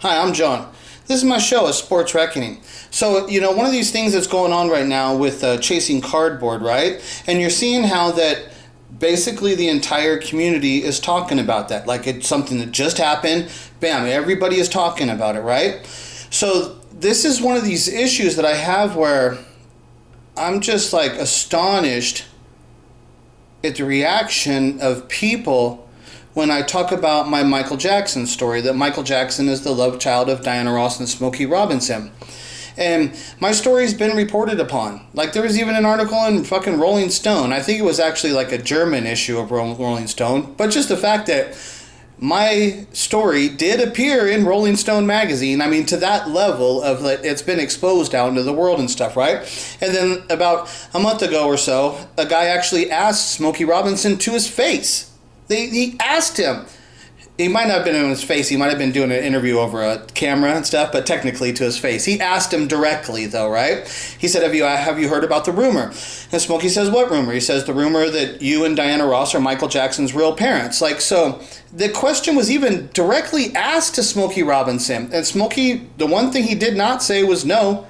Hi, I'm John. This is my show, A Sports Reckoning. So, one of these things that's going on right now with chasing cardboard, right? And you're seeing how that basically the entire community is talking about that. Like it's something that just happened. Bam, everybody is talking about it, right? So this is one of these issues that I have where I'm just like astonished at the reaction of people when I talk about my Michael Jackson story, that Michael Jackson is the love child of Diana Ross and Smokey Robinson. And my story's been reported upon. Like there was even an article in fucking Rolling Stone. I think it was actually like a German issue of Rolling Stone. But just the fact that my story did appear in Rolling Stone magazine, I mean, to that level of like, it's been exposed out into the world and stuff, right? And then about a month ago or so, a guy actually asked Smokey Robinson to his face. He asked him. He might not have been in his face. He might have been doing an interview over a camera and stuff, but technically to his face. He asked him directly, though, right? He said, have you heard about the rumor? And Smokey says, what rumor? He says, the rumor that you and Diana Ross are Michael Jackson's real parents. Like, so the question was even directly asked to Smokey Robinson. And Smokey, the one thing he did not say was no.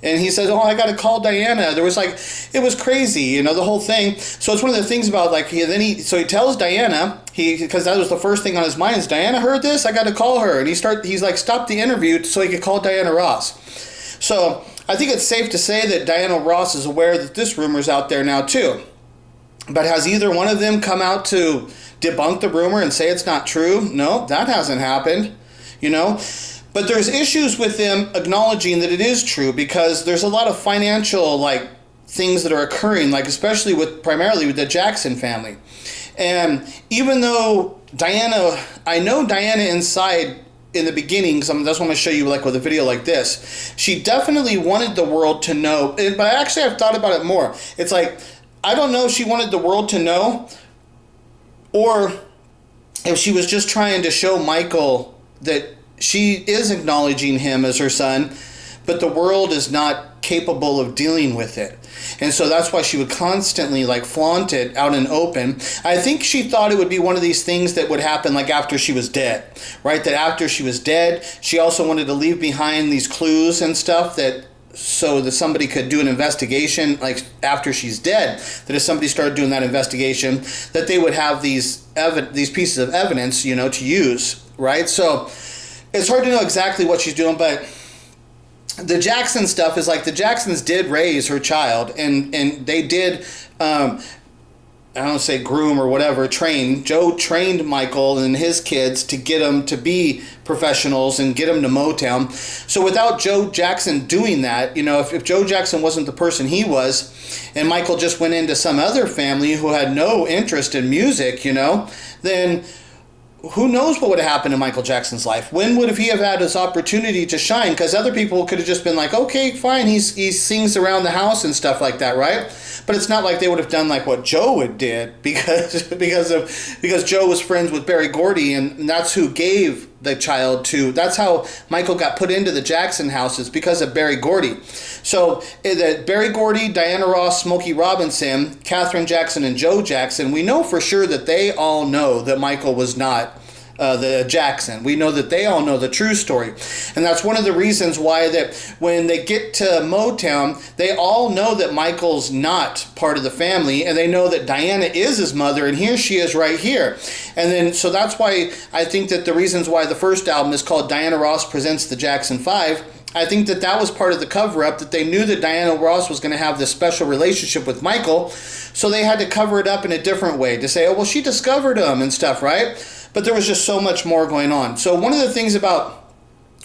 And he says, I got to call Diana. There was like, it was crazy, the whole thing. So it's one of the things about like, he tells Diana, because that was the first thing on his mind is, Diana heard this? I got to call her. And he's like, stopped the interview so he could call Diana Ross. So I think it's safe to say that Diana Ross is aware that this rumor's out there now too. But has either one of them come out to debunk the rumor and say it's not true? No, that hasn't happened, But there's issues with them acknowledging that it is true because there's a lot of financial things that are occurring, especially primarily with the Jackson family. And even though I know Diana inside in the beginning, that's what I'm going to show you with a video like this, she definitely wanted the world to know. But actually I've thought about it more. It's like, I don't know if she wanted the world to know or if she was just trying to show Michael that she is acknowledging him as her son, but the world is not capable of dealing with it. And so that's why she would constantly flaunt it out in open. I think she thought it would be one of these things that would happen after she was dead, right? That after she was dead, she also wanted to leave behind these clues and stuff so that somebody could do an investigation after she's dead, that if somebody started doing that investigation, that they would have these pieces of evidence, to use, right? So it's hard to know exactly what she's doing, but the Jackson stuff is the Jacksons did raise her child, and they did, I don't say groom or whatever, train. Joe trained Michael and his kids to get them to be professionals and get them to Motown. So without Joe Jackson doing that, if Joe Jackson wasn't the person he was, and Michael just went into some other family who had no interest in music, then who knows what would have happened in Michael Jackson's life? When would he have had his opportunity to shine? Because other people could have just been okay, fine, he sings around the house and stuff like that, right? But it's not like they would have done what Joe did because Joe was friends with Berry Gordy, and that's who gave the child to. That's how Michael got put into the Jackson houses, because of Berry Gordy. So that Berry Gordy, Diana Ross, Smokey Robinson, Katherine Jackson, and Joe Jackson, we know for sure that they all know that Michael was not the Jackson. We know that they all know the true story. And that's one of the reasons why that when they get to Motown, they all know that Michael's not part of the family, and they know that Diana is his mother, and here she is right here. And then, so that's why I think that the reasons why the first album is called Diana Ross Presents the Jackson 5, I think that was part of the cover-up, that they knew that Diana Ross was going to have this special relationship with Michael, so they had to cover it up in a different way, to say, oh, well, she discovered him and stuff, right? But there was just so much more going on. So one of the things about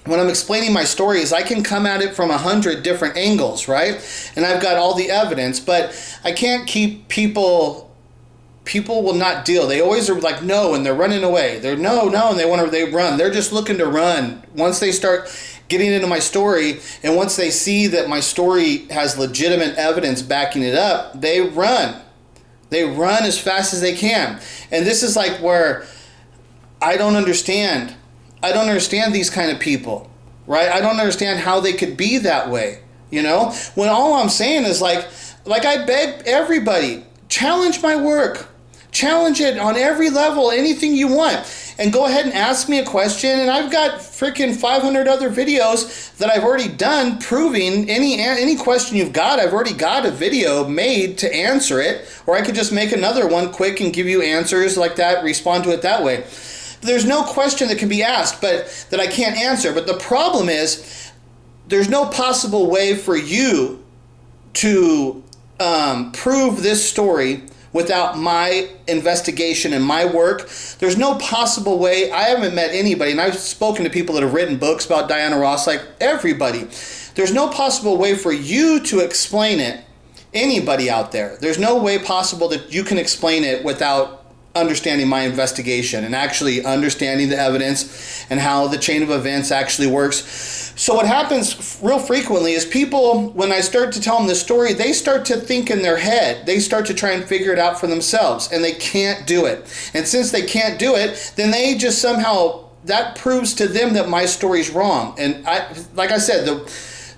when I'm explaining my story is I can come at it from 100 different angles, right? And I've got all the evidence, but I can't keep people will not deal. They always are no, and they're running away. They're no, and they run. They're just looking to run. Once they start getting into my story, and once they see that my story has legitimate evidence backing it up, they run. They run as fast as they can. And this is where I don't understand. I don't understand these kind of people, right? I don't understand how they could be that way, When all I'm saying is I beg everybody, challenge my work. Challenge it on every level, anything you want. and go ahead and ask me a question. And I've got freaking 500 other videos that I've already done proving any question you've got. I've already got a video made to answer it, or I could just make another one quick and give you answers like that, respond to it that way. There's no question that can be asked, but that I can't answer. But the problem is there's no possible way for you to prove this story without my investigation and my work. There's no possible way. I haven't met anybody, and I've spoken to people that have written books about Diana Ross, like everybody. There's no possible way for you to explain it, anybody out there. There's no way possible that you can explain it without understanding my investigation and actually understanding the evidence and how the chain of events actually works. So what happens real frequently is people, when I start to tell them this story, they start to think in their head. They start to try and figure it out for themselves, and they can't do it. And since they can't do it, then they just somehow, that proves to them that my story's wrong. And like I said,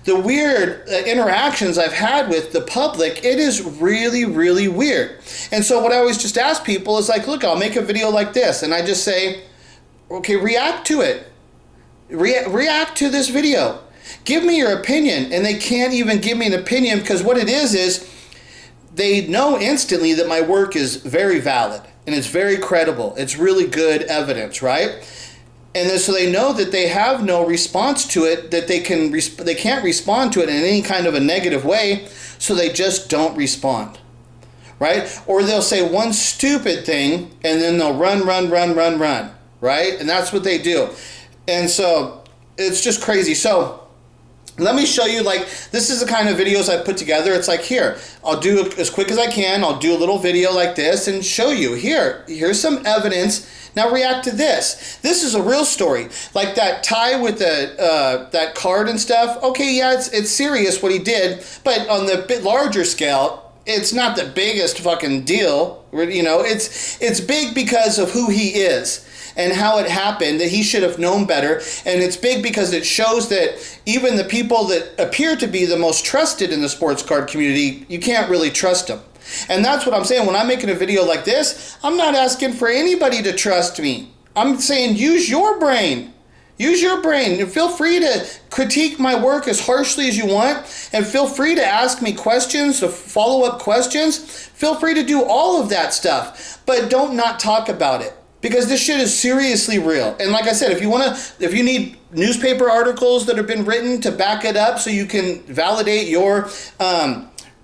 the weird interactions I've had with the public, it is really, really weird. And so what I always just ask people is like, look, I'll make a video like this. And I just say, okay, react to it. React to this video. Give me your opinion. And they can't even give me an opinion, because what it is they know instantly that my work is very valid and it's very credible. It's really good evidence, right? And then, so they know that they have no response to it, that they can't respond to it in any kind of a negative way, so they just don't respond, right? Or they'll say one stupid thing, and then they'll run, right? And that's what they do. And so it's just crazy. So let me show you, like, this is the kind of videos I put together. It's like, here, I'll do it as quick as I can. I'll do a little video like this and show you, here's some evidence. Now react to this. This is a real story. Like that tie with that card and stuff. Okay, yeah, it's serious what he did, but on the bit larger scale, it's not the biggest fucking deal. You know, it's big because of who he is and how it happened, that he should have known better. And it's big because it shows that even the people that appear to be the most trusted in the sports card community, you can't really trust them. And that's what I'm saying. When I'm making a video like this, I'm not asking for anybody to trust me. I'm saying use your brain. Use your brain. And feel free to critique my work as harshly as you want. And feel free to ask me questions, to follow-up questions. Feel free to do all of that stuff. But don't not talk about it, because this shit is seriously real. And like I said, if you need newspaper articles that have been written to back it up so you can validate your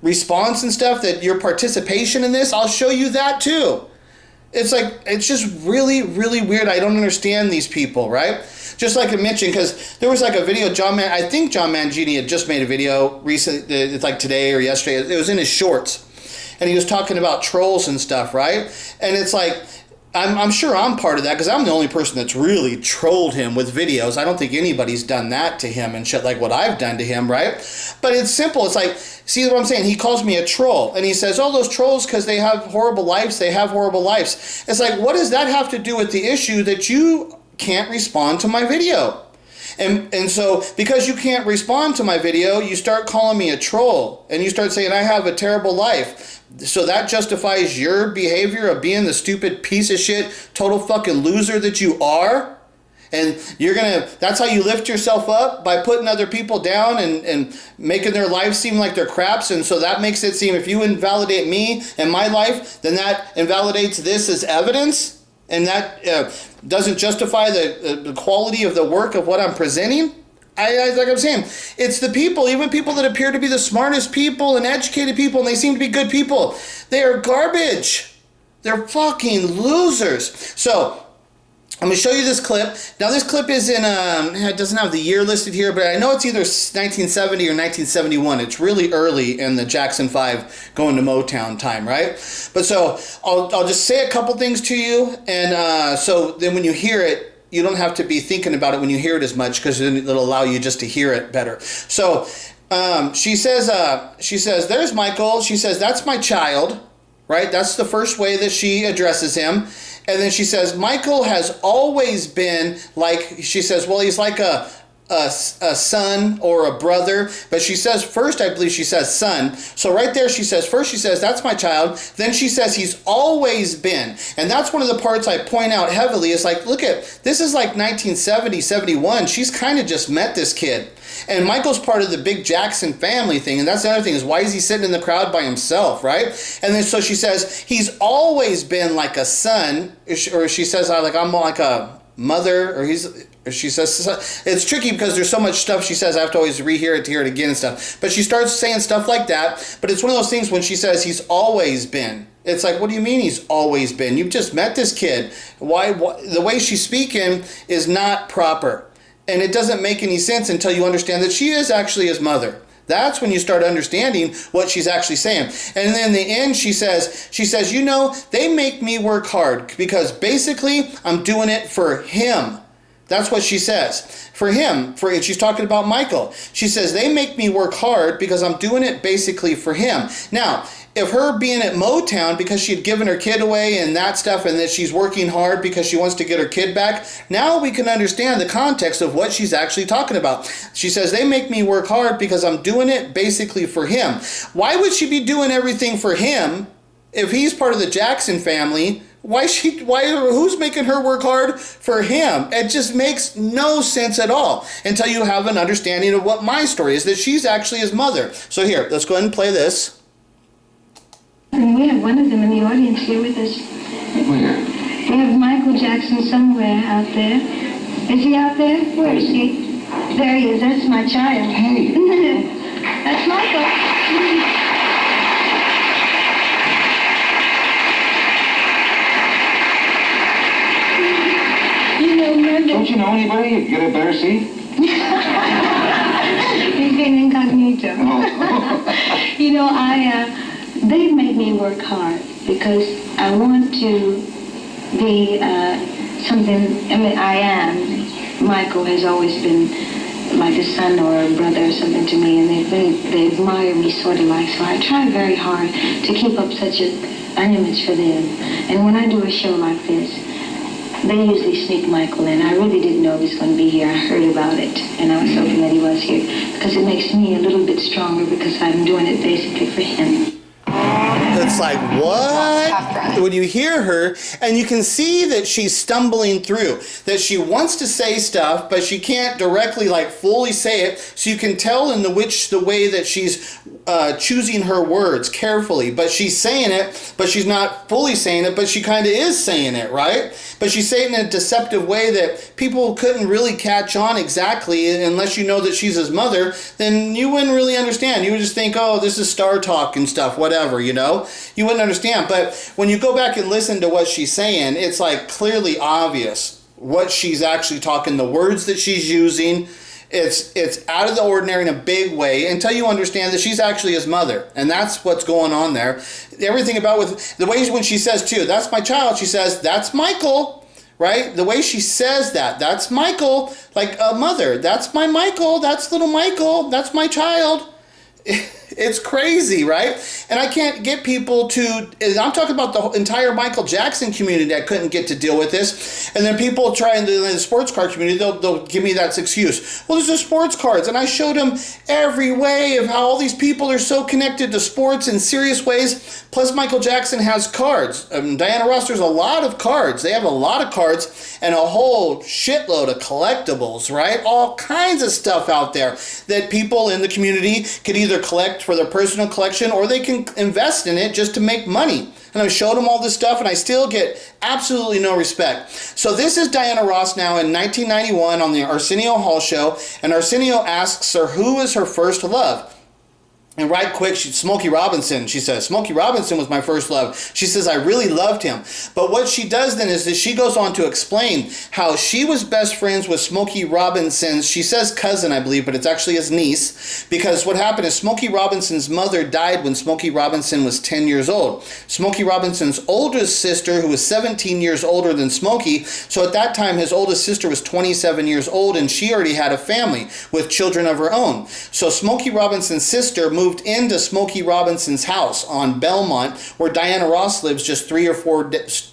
response and stuff, that your participation in this, I'll show you that too. It's like, it's just really, really weird. I don't understand these people, right? Just like I mentioned, because there was like a video, I think John Mangini had just made a video recently, it's like today or yesterday, it was in his shorts, and he was talking about trolls and stuff, right? And it's like, I'm sure I'm part of that, because I'm the only person that's really trolled him with videos. I don't think anybody's done that to him and shit like what I've done to him, right? But it's simple. It's like, see what I'm saying? He calls me a troll, and he says, oh, those trolls, because they have horrible lives, they have horrible lives. It's like, what does that have to do with the issue that you can't respond to my video? And so, because you can't respond to my video, you start calling me a troll, and you start saying I have a terrible life. So that justifies your behavior of being the stupid piece of shit, total fucking loser that you are? And that's how you lift yourself up, by putting other people down and making their lives seem like they're craps. And so that makes it seem, if you invalidate me and my life, then that invalidates this as evidence? And that doesn't justify the quality of the work of what I'm presenting? Like I'm saying, it's the people, even people that appear to be the smartest people and educated people, and they seem to be good people, they are garbage. They're fucking losers. So I'm going to show you this clip. Now this clip is in, it doesn't have the year listed here, but I know it's either 1970 or 1971. It's really early in the Jackson 5 going to Motown time, right? But so I'll just say a couple things to you, and so then when you hear it, you don't have to be thinking about it when you hear it as much, because then it'll allow you just to hear it better. So she says, there's Michael. She says, that's my child, right? That's the first way that she addresses him. And then she says, Michael has always been like, she says, well, he's like a a son or a brother, but she says first, I believe she says son. So right there she says, first she says, that's my child. Then she says he's always been. And that's one of the parts I point out heavily is like, look at, this is like 1970, 71. She's kind of just met this kid. And Michael's part of the big Jackson family thing. And that's the other thing is, why is he sitting in the crowd by himself, right? And then so she says, he's always been like a son, or she says, like, I'm like a mother, or she says, it's tricky because there's so much stuff she says, I have to always rehear it to hear it again and stuff. But she starts saying stuff like that. But it's one of those things when she says he's always been. It's like, what do you mean he's always been? You've just met this kid. Why the way she's speaking is not proper. And it doesn't make any sense until you understand that she is actually his mother. That's when you start understanding what she's actually saying. And then in the end, she says, you know, they make me work hard because basically I'm doing it for him. That's what she says. For him, and she's talking about Michael. She says, they make me work hard because I'm doing it basically for him. Now, if her being at Motown because she had given her kid away and that stuff, and that she's working hard because she wants to get her kid back, now we can understand the context of what she's actually talking about. She says, they make me work hard because I'm doing it basically for him. Why would she be doing everything for him if he's part of the Jackson family? Who's making her work hard for him? It just makes no sense at all until you have an understanding of what my story is, that she's actually his mother. So here, let's go ahead and play this. And we have one of them in the audience here with us. Where? We have Michael Jackson somewhere out there. Is he out there? Where is he? There he is. That's my child. Hey. That's Michael. You know, remember? Don't you know anybody? You get a better seat? He's being incognito. Oh. You know, they make me work hard because I want to be something. I mean, I am. Michael has always been like a son or a brother or something to me, and they admire me sort of like. So I try very hard to keep up such an image for them. And when I do a show like this, they usually sneak Michael in. I really didn't know he was going to be here. I heard about it, and I was hoping that he was here because it makes me a little bit stronger because I'm doing it basically for him. It's like, what? When you hear her, and you can see that she's stumbling through, that she wants to say stuff, but she can't directly, like, fully say it, so you can tell in the way that she's choosing her words carefully, but she's saying it, but she's not fully saying it, but she kind of is saying it, right? But she's saying it in a deceptive way that people couldn't really catch on exactly unless you know that she's his mother. Then you wouldn't really understand. You would just think, oh, this is star talk and stuff, whatever, you know? You wouldn't understand. But when you go back and listen to what she's saying, it's like clearly obvious what she's actually talking, the words that she's using. It's out of the ordinary in a big way until you understand that she's actually his mother. And that's what's going on there. Everything about with the way when she says too, that's my child, she says, that's Michael, right? The way she says that's Michael, like a mother. That's my Michael, that's little Michael, that's my child. It's crazy, right? And I can't get people to, I'm talking about the entire Michael Jackson community that couldn't get to deal with this. And then people trying to, in the sports car community, they'll give me that excuse. Well, there's the sports cards. And I showed them every way of how all these people are so connected to sports in serious ways. Plus, Michael Jackson has cards. Diana Ross, there's a lot of cards. They have a lot of cards and a whole shitload of collectibles, right? All kinds of stuff out there that people in the community could either collect for their personal collection or they can invest in it just to make money. And I showed them all this stuff and I still get absolutely no respect. So this is Diana Ross now in 1991 on the Arsenio Hall show, and Arsenio asks her who is her first love. And right quick, Smokey Robinson, she says, Smokey Robinson was my first love. She says, I really loved him. But what she does then is that she goes on to explain how she was best friends with Smokey Robinson's, she says cousin, I believe, but it's actually his niece. Because what happened is Smokey Robinson's mother died when Smokey Robinson was 10 years old. Smokey Robinson's oldest sister, who was 17 years older than Smokey, so at that time his oldest sister was 27 years old and she already had a family with children of her own. So Smokey Robinson's sister moved moved into Smokey Robinson's house on Belmont, where Diana Ross lives just 3 or 4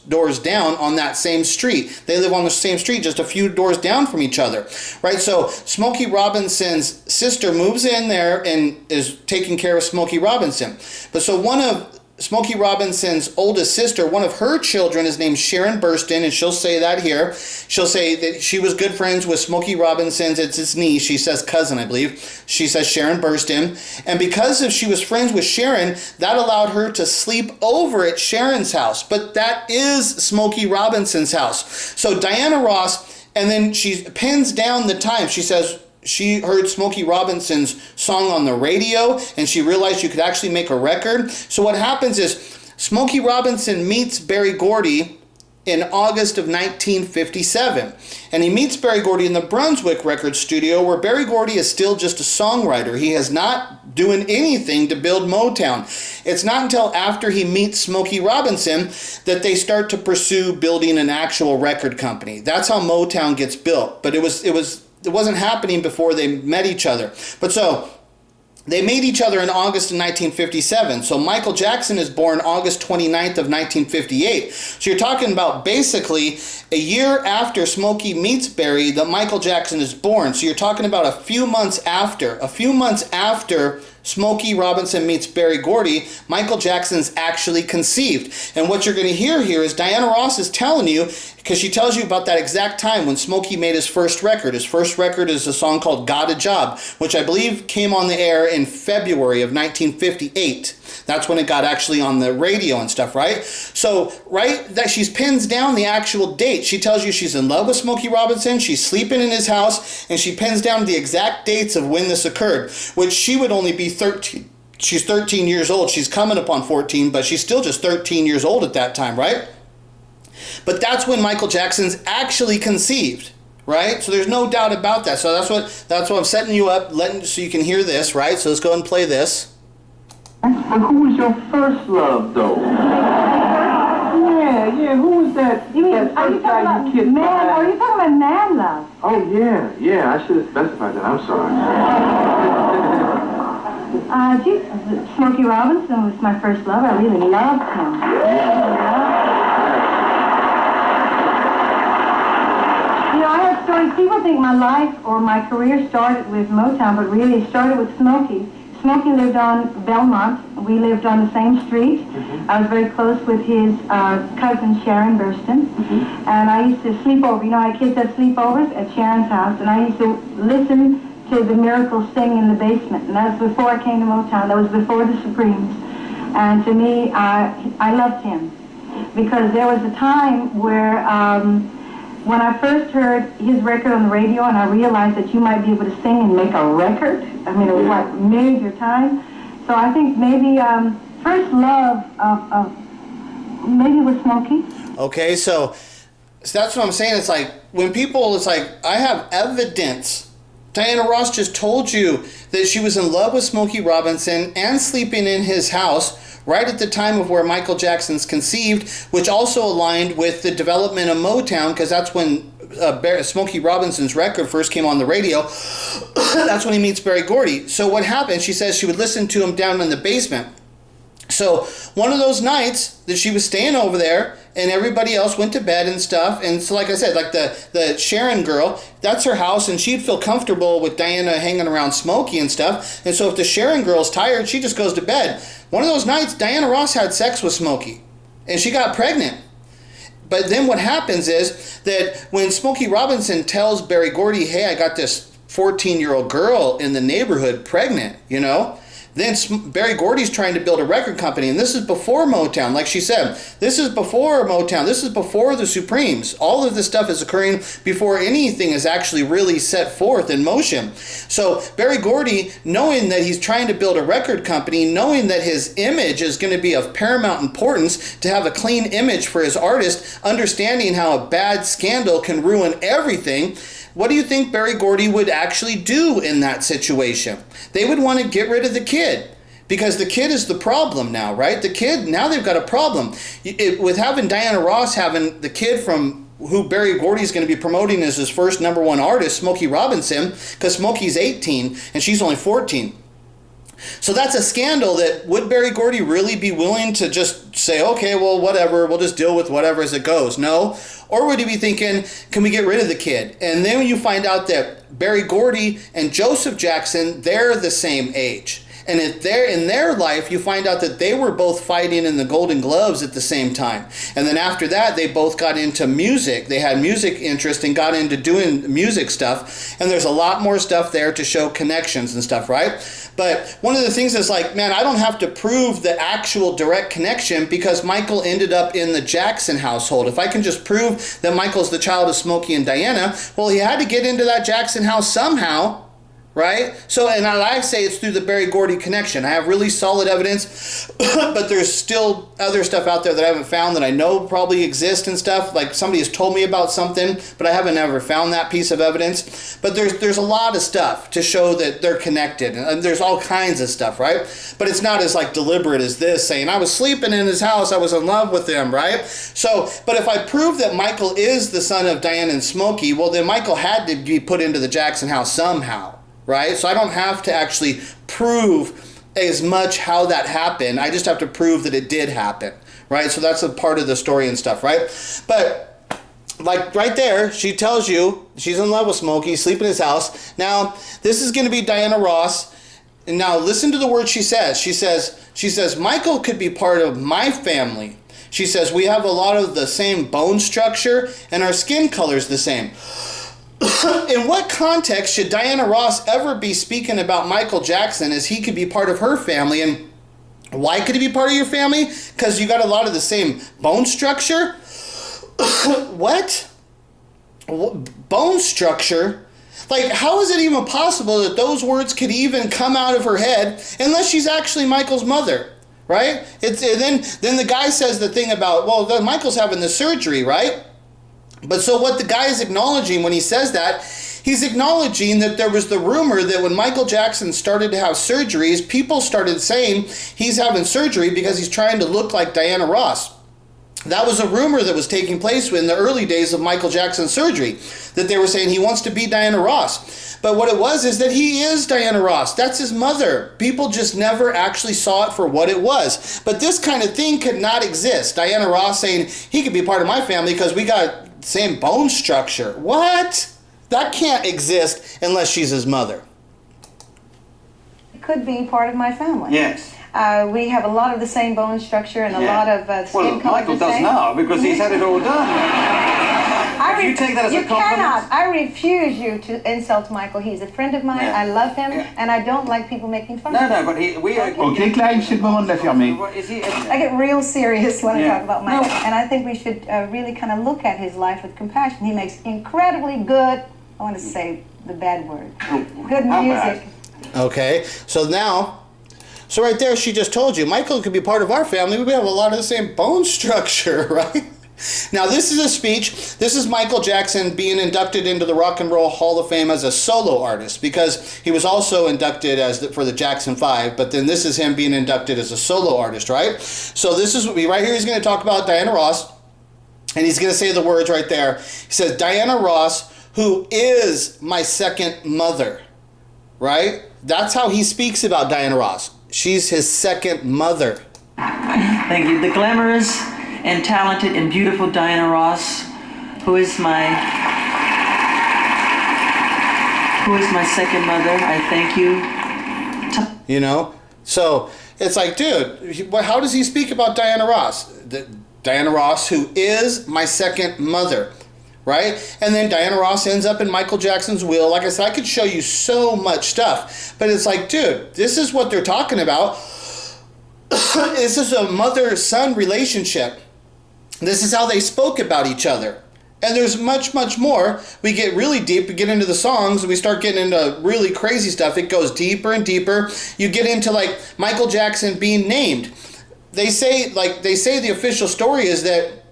doors down on that same street. They live on the same street, just a few doors down from each other, right? So Smokey Robinson's sister moves in there and is taking care of Smokey Robinson. But so one of Smokey Robinson's oldest sister, one of her children is named Sharon Burston, and she'll say that here. She'll say that she was good friends with Smokey Robinson's, it's his niece, she says cousin, I believe. She says Sharon Burston. And because she was friends with Sharon, that allowed her to sleep over at Sharon's house. But that is Smokey Robinson's house. So Diana Ross, and then she pins down the time. She says she heard Smokey Robinson's song on the radio, and she realized you could actually make a record. So what happens is Smokey Robinson meets Berry Gordy in August of 1957. And he meets Berry Gordy in the Brunswick record studio, where Berry Gordy is still just a songwriter. He is not doing anything to build Motown. It's not until after he meets Smokey Robinson that they start to pursue building an actual record company. That's how Motown gets built. But it wasn't happening before they met each other. But so they meet each other in August of 1957. So Michael Jackson is born August 29th of 1958. So you're talking about basically a year after Smokey meets Berry that Michael Jackson is born. So you're talking about a few months after Smokey Robinson meets Berry Gordy, Michael Jackson's actually conceived. And what you're going to hear here is Diana Ross is telling you, because she tells you about that exact time when Smokey made his first record. His first record is a song called Got a Job, which I believe came on the air in February of 1958. That's when it got actually on the radio and stuff, right? So, right, that she pins down the actual date. She tells you she's in love with Smokey Robinson, she's sleeping in his house, and she pins down the exact dates of when this occurred, which she would only be 13. She's 13 years old. She's coming up on 14, but she's still just 13 years old at that time, right? But that's when Michael Jackson's actually conceived, right? So there's no doubt about that. So that's what I'm setting you up, so you can hear this, right? So let's go ahead and play this. But who was your first love, though? Yeah, who was that? You mean, that are you first guy talking about kissed man? behind? Are you talking about man love? Oh, yeah, I should have specified that. I'm sorry. Smokey Robinson was my first love. I really loved him. You know, I have stories. People think my life or my career started with Motown, but really it started with Smokey. Smokey lived on Belmont. We lived on the same street. Mm-hmm. I was very close with his cousin, Sharon Burston. Mm-hmm. And I used to sleep over. You know, I kids had sleepovers at Sharon's house, and I used to listen to the Miracles sing in the basement. And that was before I came to Motown. That was before the Supremes. And to me, I loved him. Because there was a time where when I first heard his record on the radio and I realized that you might be able to sing and make a record, I mean, it was like major time. So I think maybe first love of maybe with Smokey. Okay, so that's what I'm saying. It's like when people, it's like, I have evidence. Diana Ross just told you that she was in love with Smokey Robinson and sleeping in his house right at the time of where Michael Jackson's conceived, which also aligned with the development of Motown, because that's when Smokey Robinson's record first came on the radio. That's when he meets Berry Gordy. So what happened, she says she would listen to him down in the basement. So one of those nights that she was staying over there and everybody else went to bed and stuff, and so like I said, like the Sharon girl, that's her house, and she'd feel comfortable with Diana hanging around Smokey and stuff, and so if the Sharon girl's tired, she just goes to bed. One of those nights, Diana Ross had sex with Smokey, and she got pregnant. But then what happens is that when Smokey Robinson tells Berry Gordy, hey, I got this 14-year-old girl in the neighborhood pregnant, you know, then Berry Gordy's trying to build a record company, and this is before Motown. Like she said, this is before Motown. This is before the Supremes. All of this stuff is occurring before anything is actually really set forth in motion. So Berry Gordy, knowing that he's trying to build a record company, knowing that his image is going to be of paramount importance to have a clean image for his artist, understanding how a bad scandal can ruin everything, what do you think Berry Gordy would actually do in that situation? They would want to get rid of the kid, because the kid is the problem now, right? The kid, now they've got a problem. With having Diana Ross having the kid from who Berry Gordy's going to be promoting as his first #1 artist, Smokey Robinson, because Smokey's 18 and she's only 14. So that's a scandal that would Berry Gordy really be willing to just say, okay, well, whatever, we'll just deal with whatever as it goes? No. Or would he be thinking, can we get rid of the kid? And then you find out that Berry Gordy and Joseph Jackson, they're the same age. And if they're in their life, you find out that they were both fighting in the Golden Gloves at the same time. And then after that, they both got into music. They had music interest and got into doing music stuff. And there's a lot more stuff there to show connections and stuff, right? But one of the things is like, man, I don't have to prove the actual direct connection because Michael ended up in the Jackson household. If I can just prove that Michael's the child of Smokey and Diana, well, he had to get into that Jackson house somehow. Right? So, and I say it's through the Berry Gordy connection. I have really solid evidence, but there's still other stuff out there that I haven't found that I know probably exists and stuff. Like somebody has told me about something, but I haven't ever found that piece of evidence. But there's a lot of stuff to show that they're connected. And there's all kinds of stuff, right? But it's not as like deliberate as this, saying I was sleeping in his house, I was in love with him, right? So, but if I prove that Michael is the son of Diana and Smokey, well, then Michael had to be put into the Jackson house somehow. Right? So I don't have to actually prove as much how that happened. I just have to prove that it did happen. Right? So that's a part of the story and stuff, right? But like right there, she tells you she's in love with Smokey, sleep in his house. Now, this is going to be Diana Ross. And now listen to the words she says. She says, Michael could be part of my family. She says, we have a lot of the same bone structure and our skin color's the same. In what context should Diana Ross ever be speaking about Michael Jackson as he could be part of her family? And why could he be part of your family? Because you got a lot of the same bone structure? What? Bone structure? Like, how is it even possible that those words could even come out of her head unless she's actually Michael's mother? Right? Then the guy says the thing about, well, Michael's having the surgery, right? But so what the guy is acknowledging when he says that, he's acknowledging that there was the rumor that when Michael Jackson started to have surgeries, people started saying he's having surgery because he's trying to look like Diana Ross. That was a rumor that was taking place in the early days of Michael Jackson's surgery, that they were saying he wants to be Diana Ross. But what it was is that he is Diana Ross. That's his mother. People just never actually saw it for what it was. But this kind of thing could not exist. Diana Ross saying he could be part of my family because we got same bone structure. What? That can't exist unless she's his mother. It could be part of my family. Yes. We have a lot of the same bone structure and a lot of skin color. Well, Michael does now because he's had it all done. You take that as a compliment? Cannot. I refuse you to insult Michael. He's a friend of mine. Yeah. I love him, Yeah. and I don't like people making fun of him. No, but we are... Ok, Clive, c'est le moment de la fermer. I get real serious when I Yeah. talk about Michael, No. and I think we should really kind of look at his life with compassion. He makes incredibly good, I want to say the bad word, good How music. bad? Okay, so right there she just told you, Michael could be part of our family. We have a lot of the same bone structure, right? Now this is a speech. This is Michael Jackson being inducted into the Rock and Roll Hall of Fame as a solo artist, because he was also inducted for the Jackson 5, but then this is him being inducted as a solo artist, right? So this is right here. He's going to talk about Diana Ross, and he's going to say the words right there. He says, Diana Ross, who is my second mother, right? That's how he speaks about Diana Ross. She's his second mother. Thank you. The glamorous and talented and beautiful Diana Ross, who is my second mother. I thank you. You know? So it's like, dude, how does he speak about Diana Ross? Diana Ross, who is my second mother, right? And then Diana Ross ends up in Michael Jackson's will. Like I said, I could show you so much stuff, but it's like, dude, this is what they're talking about. This is a mother-son relationship. This is how they spoke about each other. And there's much, much more. We get really deep, we get into the songs, and we start getting into really crazy stuff. It goes deeper and deeper. You get into like Michael Jackson being named. They say the official story is that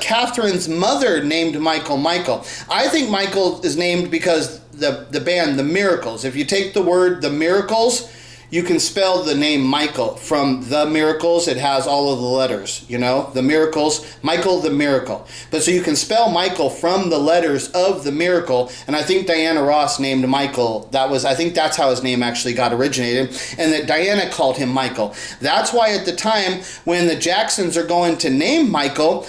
Catherine's mother named Michael Michael. I think Michael is named because the band The Miracles. If you take the word The Miracles you can spell the name Michael from the miracles. It has all of the letters, you know, the miracles, Michael the miracle. But so you can spell Michael from the letters of the miracle. And I think Diana Ross named Michael. I think that's how his name actually got originated. And that Diana called him Michael. That's why at the time when the Jacksons are going to name Michael,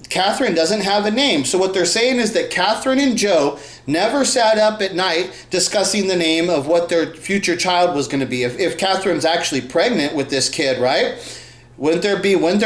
Catherine doesn't have a name. So what they're saying is that Catherine and Joe never sat up at night discussing the name of what their future child was going to be. If Catherine's actually pregnant with this kid, right? Wouldn't there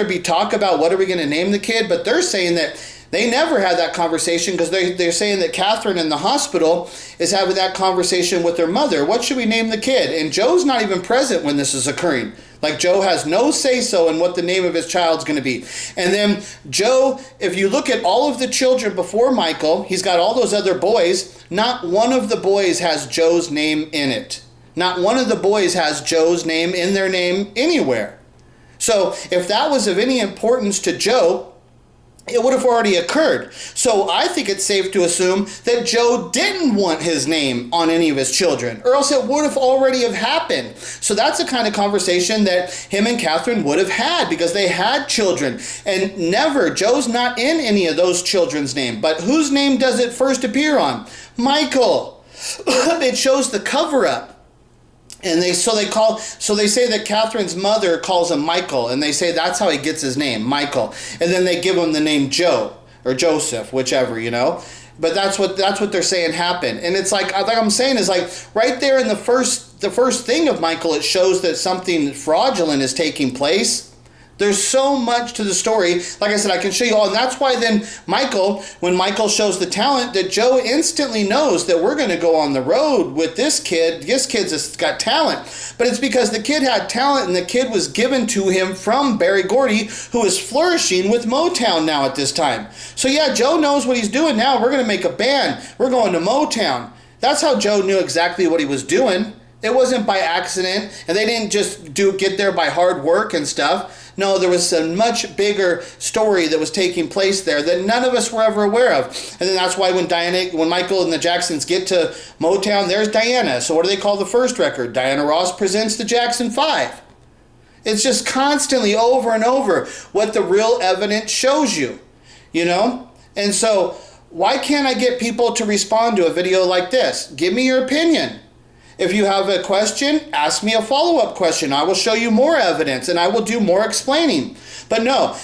be talk about what are we going to name the kid? But they're saying that they never had that conversation because they're saying that Catherine in the hospital is having that conversation with her mother. What should we name the kid? And Joe's not even present when this is occurring. Like, Joe has no say-so in what the name of his child's going to be. And then Joe, if you look at all of the children before Michael, he's got all those other boys. Not one of the boys has Joe's name in it. Not one of the boys has Joe's name in their name anywhere. So if that was of any importance to Joe, it would have already occurred. So I think it's safe to assume that Joe didn't want his name on any of his children, or else it would have already have happened. So that's the kind of conversation that him and Catherine would have had because they had children. And never, Joe's not in any of those children's name. But whose name does it first appear on? Michael. It shows the cover-up. And they say that Catherine's mother calls him Michael, and they say that's how he gets his name, Michael. And then they give him the name Joe or Joseph, whichever, you know. But that's what they're saying happened. And it's like I'm saying is like right there in the first thing of Michael, it shows that something fraudulent is taking place. There's so much to the story. Like I said, I can show you all. And that's why then when Michael shows the talent, that Joe instantly knows that we're going to go on the road with this kid. This kid's got talent. But it's because the kid had talent and the kid was given to him from Berry Gordy, who is flourishing with Motown now at this time. So yeah, Joe knows what he's doing now. We're going to make a band. We're going to Motown. That's how Joe knew exactly what he was doing. It wasn't by accident, and they didn't just get there by hard work and stuff. No, there was a much bigger story that was taking place there that none of us were ever aware of. And then that's why when Michael and the Jacksons get to Motown, there's Diana. So what do they call the first record? Diana Ross presents the Jackson 5. It's just constantly over and over what the real evidence shows you, you know? And so why can't I get people to respond to a video like this? Give me your opinion. If you have a question, ask me a follow-up question. I will show you more evidence and I will do more explaining. But no,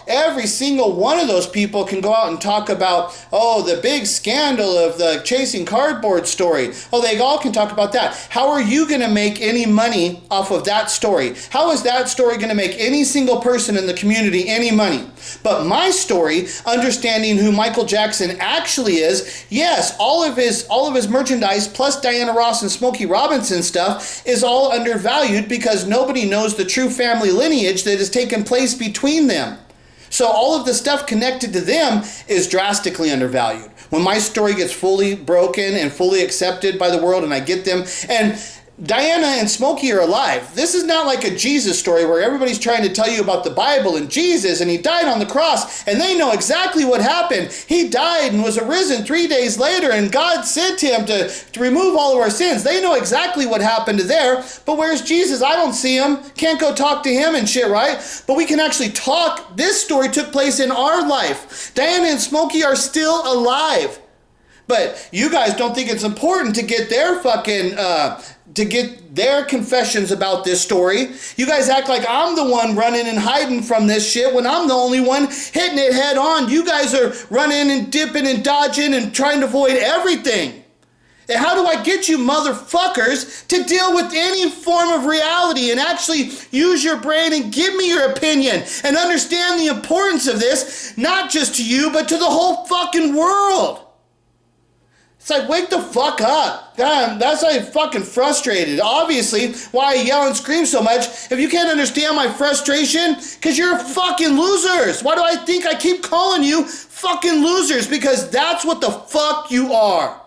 every single one of those people can go out and talk about, the big scandal of the chasing cardboard story. They all can talk about that. How are you going to make any money off of that story? How is that story going to make any single person in the community any money? But my story, understanding who Michael Jackson actually is, yes, all of his merchandise plus Diana Ross and Smokey Robinson stuff is all undervalued because nobody knows the true family lineage that has taken place between them. So all of the stuff connected to them is drastically undervalued. When my story gets fully broken and fully accepted by the world and I get them, and Diana and Smokey are alive. This is not like a Jesus story where everybody's trying to tell you about the Bible and Jesus and he died on the cross and they know exactly what happened. He died and was arisen 3 days later and God sent him to remove all of our sins. They know exactly what happened there. But where's Jesus? I don't see him. Can't go talk to him and shit, right? But we can actually talk. This story took place in our life. Diana and Smokey are still alive. But you guys don't think it's important to get their to get their confessions about this story. You guys act like I'm the one running and hiding from this shit when I'm the only one hitting it head on. You guys are running and dipping and dodging and trying to avoid everything. And how do I get you motherfuckers to deal with any form of reality and actually use your brain and give me your opinion and understand the importance of this, not just to you, but to the whole fucking world? It's like, wake the fuck up. God, that's why I'm fucking frustrated. Obviously, why I yell and scream so much. If you can't understand my frustration, because you're fucking losers. Why do I think I keep calling you fucking losers? Because that's what the fuck you are.